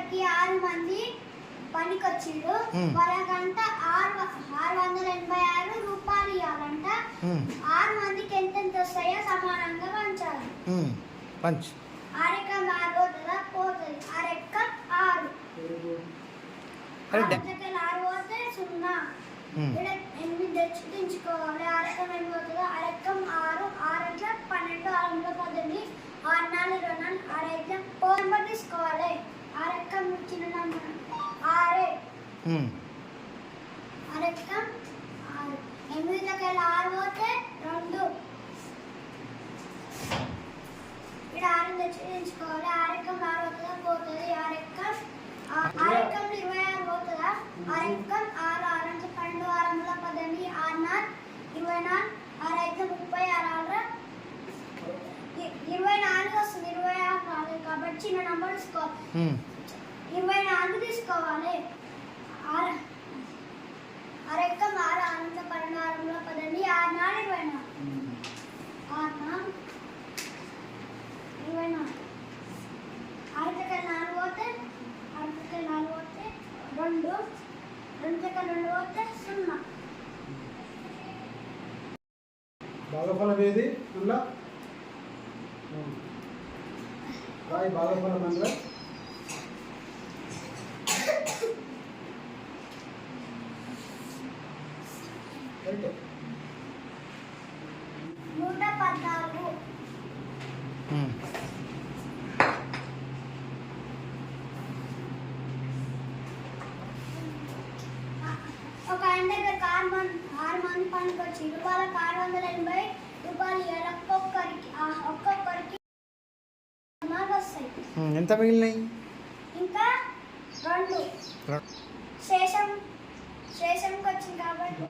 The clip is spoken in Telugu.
దగ్గరికి 6 మంది పనికి వచ్చిండ్రు. వాళ్ళకంట 686 రూపాయలు ఇవ్వాలంట. 6 మందికి ఎంతెంత వస్తాయో సమానంగా పంచాలి. పంచ్ అరెక్కం 6 పోతుందా? పోతుంది. అరెక్కం 6 6 పోతే 0. ఇక్కడ 8 తెచ్చుకోవాలి. అరెక్కం 8 పోతుందా? అరెక్కం 6 6 12 6 18 6 4 24 6 4 నెంబర్ తీసుకోవాలి. అరెక్కం చిన్న నెంబర్ 6 అరెక్కం 6 8 6 పోతే 2. ఇక్కడ 6 తెచ్చుకోవాలి. అరెక్కం 6 పోతుందా? పోతుంది. అరెక్కం 26 పోతుందా? అరెక్కం 6 6 12 6 18 6 4 24 6 36 24 వస్తుంది. 26 రాదు కాబట్టి చిన్న నంబర్ తీసుకోవాలి. 24 తీసుకోవాలి. అరెక్కం 6 6 12 6 18 6 4 24 6 4 పోతే 2 2 పోతే 0. భాగఫలం ఏది అందులో రాయి భాగఫలం అందులో అంటే 114. ఒక ఆయన దగ్గర 6 మంది పనికి వచ్చింది. వాళ్ళకి 680 రూపాయలు ఇవ్వాలి. ఒక్కొక్కరికి వస్తాయి. ఎంత మిగిలినాయి? ఇంకా 2 శేషంకి వచ్చింది కాబట్టి